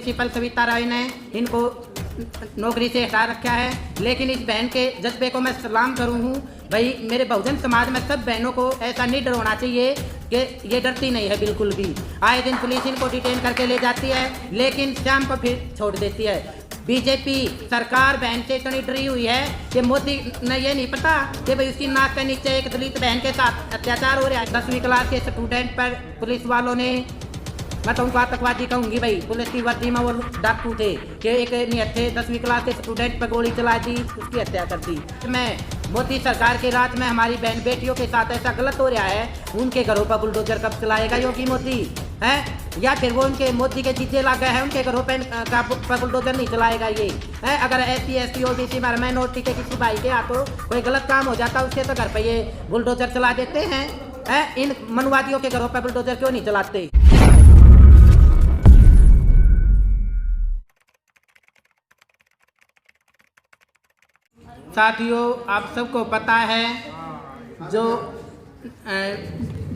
Principal Savita राय ने इनको नौकरी से हटा रखा है, लेकिन इस बहन के जज्बे को मैं सलाम करूँ हूँ। भाई मेरे बहुजन समाज में सब बहनों को ऐसा नहीं डर होना चाहिए कि ये डरती नहीं है बिल्कुल भी। आए दिन पुलिस इनको डिटेन करके ले जाती है, लेकिन शाम को फिर छोड़ देती है। बीजेपी सरकार बहन से इतनी डरी हुई है कि मोदी ने ये नहीं पता कि भाई उसकी नाक के नीचे एक दलित बहन के साथ अत्याचार हो रहा है। 10वीं क्लास के स्टूडेंट पर पुलिस वालों ने, मैं तो उनको आतंकवादी कहूँगी भाई, पुलिस की वर्दी में वो डाकू थे कि एक निहत्थे 10वीं क्लास के स्टूडेंट पर गोली चला दी, उसकी हत्या कर दी। मैं मोदी सरकार के राज में हमारी बहन बेटियों के साथ ऐसा गलत हो रहा है, उनके घरों पर बुलडोजर कब चलाएगा योगी मोदी है, या फिर वो उनके मोदी के जीजे लग गए हैं उनके घरों पर बुलडोजर नहीं चलाएगा ये है। अगर SC ST OBC माइनॉरिटी के किसी भाई के हाथों कोई गलत काम हो जाता उसके तो घर पर ये बुलडोजर चला देते हैं है? इन मनुवादियों के घरों पर बुलडोजर क्यों नहीं चलाते? साथियों, आप सबको पता है जो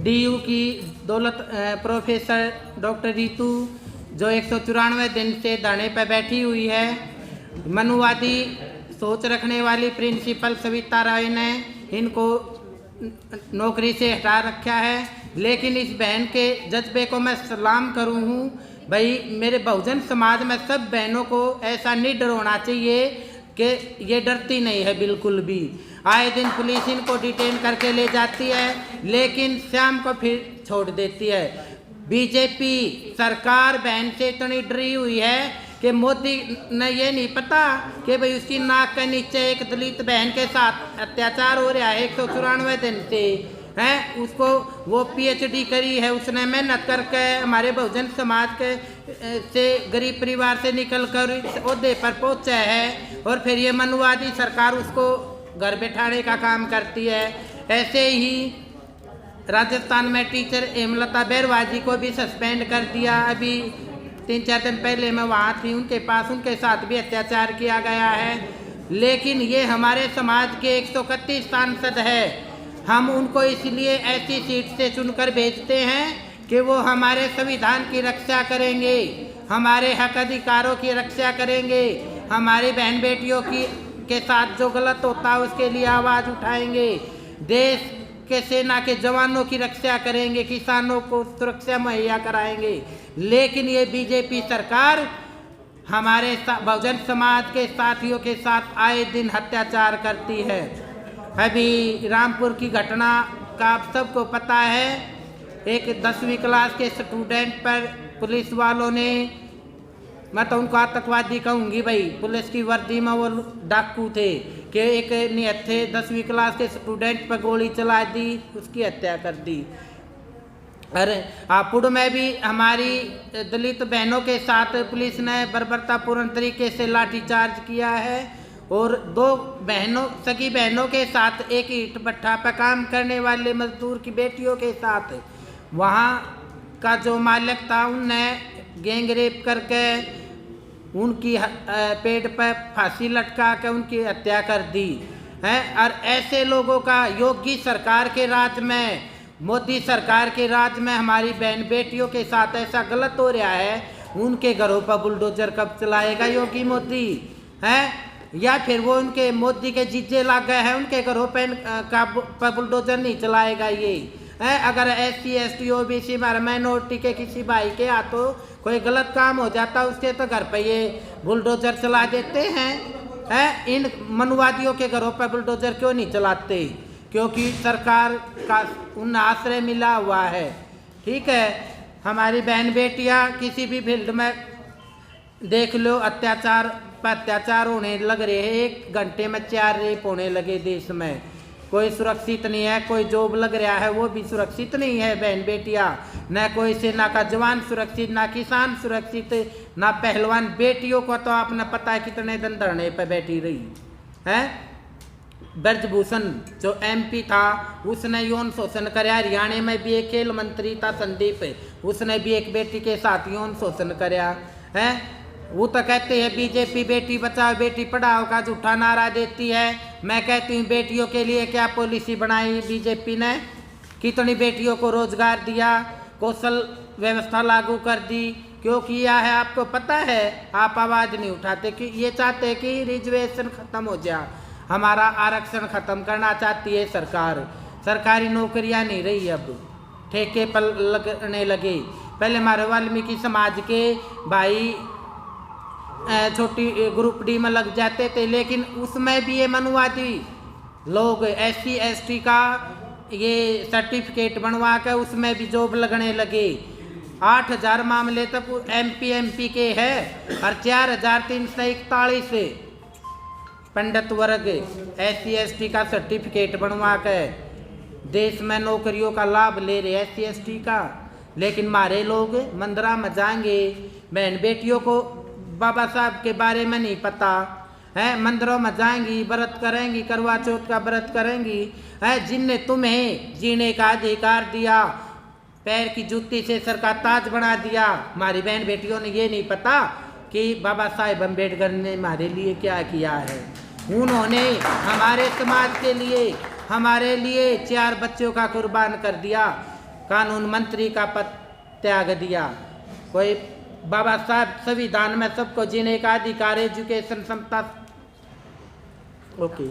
DU की दौलत प्रोफेसर डॉक्टर रितु जो 194 दिन से धरने पर बैठी हुई है, मनुवादी सोच रखने वाली प्रिंसिपल सविता राय ने इनको नौकरी से हटा रखा है, लेकिन इस बहन के जज्बे को मैं सलाम करूँ हूँ। भाई मेरे बहुजन समाज में सब बहनों को ऐसा नहीं डर होना चाहिए कि ये डरती नहीं है बिल्कुल भी। आए दिन पुलिस इनको डिटेन करके ले जाती है, लेकिन शाम को फिर छोड़ देती है। बीजेपी सरकार बहन से इतनी डरी हुई है कि मोदी ने ये नहीं पता कि भाई उसकी नाक के नीचे एक दलित बहन के साथ अत्याचार हो रहा है 194 दिन से है। उसको वो PhD करी है, उसने मेहनत करके हमारे बहुजन समाज के से गरीब परिवार से निकल कर इस ओहदे पर पहुँचा है, और फिर ये मनुवादी सरकार उसको घर बैठाने का काम करती है। ऐसे ही राजस्थान में टीचर हेमलता बैरवाजी को भी सस्पेंड कर दिया। अभी 3-4 दिन पहले मैं वहाँ थी, उनके पास उनके साथ भी अत्याचार किया गया है। लेकिन ये हमारे समाज के 131 सांसद है, हम उनको इसलिए ऐसी सीट से चुनकर भेजते हैं कि वो हमारे संविधान की रक्षा करेंगे, हमारे हक अधिकारों की रक्षा करेंगे, हमारी बहन बेटियों के साथ जो गलत होता है उसके लिए आवाज़ उठाएंगे, देश के सेना के जवानों की रक्षा करेंगे, किसानों को सुरक्षा मुहैया कराएंगे। लेकिन ये बीजेपी सरकार हमारे बहुजन समाज के साथियों के साथ आए दिन अत्याचार करती है। अभी रामपुर की घटना का आप सबको पता है, एक 10वीं क्लास के स्टूडेंट पर पुलिस वालों ने, मैं तो उनको आतंकवादी कहूँगी भाई, पुलिस की वर्दी में वो डाकू थे कि एक निहत्थे 10वीं क्लास के स्टूडेंट पर गोली चला दी, उसकी हत्या कर दी। अरे हापुड़ में भी हमारी दलित बहनों के साथ पुलिस ने बर्बरतापूर्ण तरीके से लाठीचार्ज किया है, और 2 बहनों सगी बहनों के साथ एक ईंट भट्ठा पर काम करने वाले मजदूर की बेटियों के साथ वहाँ का जो मालिक था उनने गैंग रेप करके उनकी पेट पर फांसी लटका के उनकी हत्या कर दी है। और ऐसे लोगों का योगी सरकार के राज में, मोदी सरकार के राज में हमारी बहन बेटियों के साथ ऐसा गलत हो रहा है, उनके घरों पर बुलडोजर कब चलाएगा योगी मोदी है, या फिर वो उनके मोदी के जीजे लग गए हैं उनके घरों पर बुलडोजर नहीं चलाएगा ये है। अगर SC ST OBC माइनॉरिटी के किसी भाई के हाथों कोई गलत काम हो जाता उसके तो घर पर ये बुलडोजर चला देते हैं है। इन मनुवादियों के घरों पर बुलडोजर क्यों नहीं चलाते? क्योंकि सरकार का उन आश्रय मिला हुआ है। ठीक है, हमारी बहन बेटियां किसी भी फील्ड में देख लो, अत्याचार पर अत्याचार होने लग रहे हैं। 1 घंटे में 4 रेप होने लगे देश में। कोई सुरक्षित नहीं है, कोई जॉब लग रहा है वो भी सुरक्षित नहीं है बहन बेटियां, न कोई सेना का जवान सुरक्षित, ना किसान सुरक्षित, ना पहलवान। बेटियों को तो आपने पता है कितने दिन धरने पर बैठी रही है। ब्रजभूषण जो MP था उसने यौन शोषण कराया। हरियाणा में भी एक खेल मंत्री था संदीप, उसने भी एक बेटी के साथ यौन शोषण कराया है। वो तो कहते हैं बीजेपी बेटी बचाओ बेटी पढ़ाओ का झूठा नारा देती है। मैं कहती हूँ बेटियों के लिए क्या पॉलिसी बनाई बीजेपी ने, कितनी बेटियों को रोजगार दिया, कौशल व्यवस्था लागू कर दी, क्यों किया है आपको पता है? आप आवाज़ नहीं उठाते कि ये चाहते कि रिजर्वेशन ख़त्म हो जाए, हमारा आरक्षण ख़त्म करना चाहती है सरकार। सरकारी नौकरियां नहीं रही, अब ठेके पर लगने लगे। पहले हमारे वाल्मीकि समाज के भाई छोटी ग्रुप डी में लग जाते थे, लेकिन उसमें भी ये मनुवादी लोग SC ST का ये सर्टिफिकेट बनवा कर उसमें भी जॉब लगने लगे। 8,000 मामले तक MP के हैं और 4,341 पंडित वर्ग SC ST का सर्टिफिकेट बनवा कर देश में नौकरियों का लाभ ले रहे SC ST का। लेकिन हमारे लोग मंदिरा में जाएंगे, बहन बेटियों को बाबा साहब के बारे में नहीं पता है, मंदिरों में जाएंगी, व्रत करेंगी, करवा चौथ का व्रत करेंगी, है जिनने तुम्हें जीने का अधिकार दिया, पैर की जूती से सर का ताज बना दिया। हमारी बहन बेटियों ने ये नहीं पता कि बाबा साहेब अम्बेडकर ने हमारे लिए क्या किया है। उन्होंने हमारे समाज के लिए, हमारे लिए 4 बच्चों का कुर्बान कर दिया, कानून मंत्री का पद त्याग दिया। कोई बाबा साहब संविधान में सबको जीने का अधिकार, एजुकेशन समता, ओके,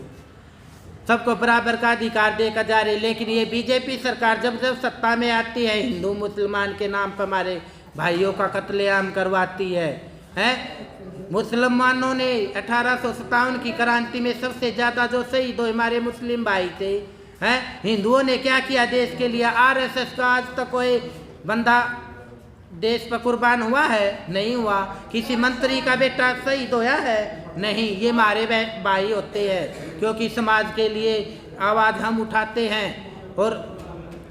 सबको बराबर का अधिकार देकर जा रही। लेकिन ये बीजेपी सरकार जब जब सत्ता में आती है, हिंदू मुसलमान के नाम पर हमारे भाइयों का कत्लेआम करवाती है। मुसलमानों ने 1857 की क्रांति में सबसे ज़्यादा जो शहीद हुए हमारे मुस्लिम भाई थे। हैं हिंदुओं ने क्या किया देश के लिए? RSS का आज तक कोई बंदा देश पर कुर्बान हुआ है? नहीं हुआ। किसी मंत्री का बेटा शहीद होया है? नहीं। ये हमारे भाई होते हैं, क्योंकि समाज के लिए आवाज़ हम उठाते हैं। और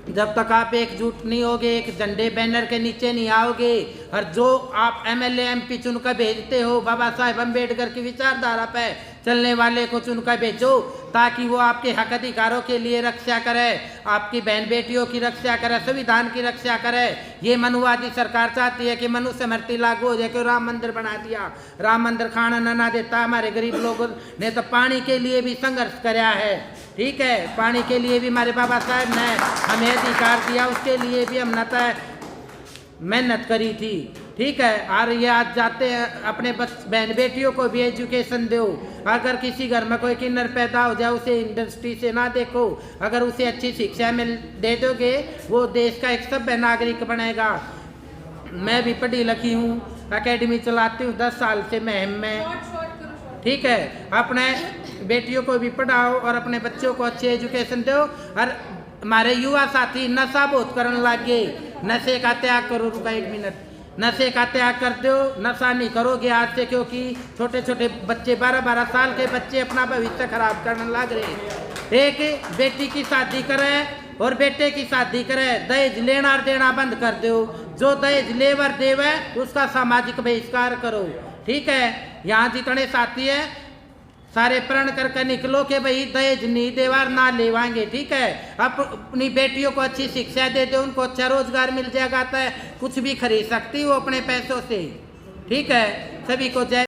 जब तक आप एकजुट नहीं होगे, एक झंडे बैनर के नीचे नहीं आओगे, और जो आप MLA MP चुनकर भेजते हो, बाबा साहेब अम्बेडकर की विचारधारा पे चलने वाले को चुनकर भेजो, ताकि वो आपके हक अधिकारों के लिए रक्षा करे, आपकी बहन बेटियों की रक्षा करे, संविधान की रक्षा करे। ये मनुवादी सरकार चाहती है कि मनुस्मृति लागू हो जाए, कि राम मंदिर बना दिया, राम मंदिर खाना ना देता। हमारे गरीब लोगों ने तो पानी के लिए भी संघर्ष कराया है, ठीक है, पानी के लिए भी हमारे बाबा साहब ने हमें अधिकार दिया, उसके लिए भी हमने तो मेहनत करी थी, ठीक है। और ये आज जाते हैं अपने बहन बेटियों को भी एजुकेशन दो। अगर किसी घर में कोई किन्नर पैदा हो जाए, उसे इंडस्ट्री से ना देखो, अगर उसे अच्छी शिक्षा में दे दोगे, वो देश का एक सभ्य नागरिक बनेगा। मैं भी पढ़ी लिखी हूँ, एकेडमी चलाती हूँ 10 साल से महम में, ठीक है। अपने बेटियों को भी पढ़ाओ और अपने बच्चों को अच्छी एजुकेशन दो। और हमारे युवा साथी नशा बहुत करने लग गए, नशे का त्याग करो। रुका 1 मिनट, नशे का त्याग कर दो, नशा नहीं करोगे आज से, क्योंकि छोटे छोटे बच्चे 12-12 साल के बच्चे अपना भविष्य खराब करने लग रहे। एक बेटी की शादी करे और बेटे की शादी करे, दहेज लेना और देना बंद कर दो। जो दहेज लेवर देवे उसका सामाजिक बहिष्कार करो, ठीक है। यहाँ जितने साथी है सारे प्रण करके निकलो कि भाई दहेज नहीं देवार ना लेवाएंगे, ठीक है। अपनी बेटियों को अच्छी शिक्षा दे दो, उनको अच्छा रोजगार मिल जाएगा, तो कुछ भी खरीद सकती हो अपने पैसों से, ठीक है। सभी को जय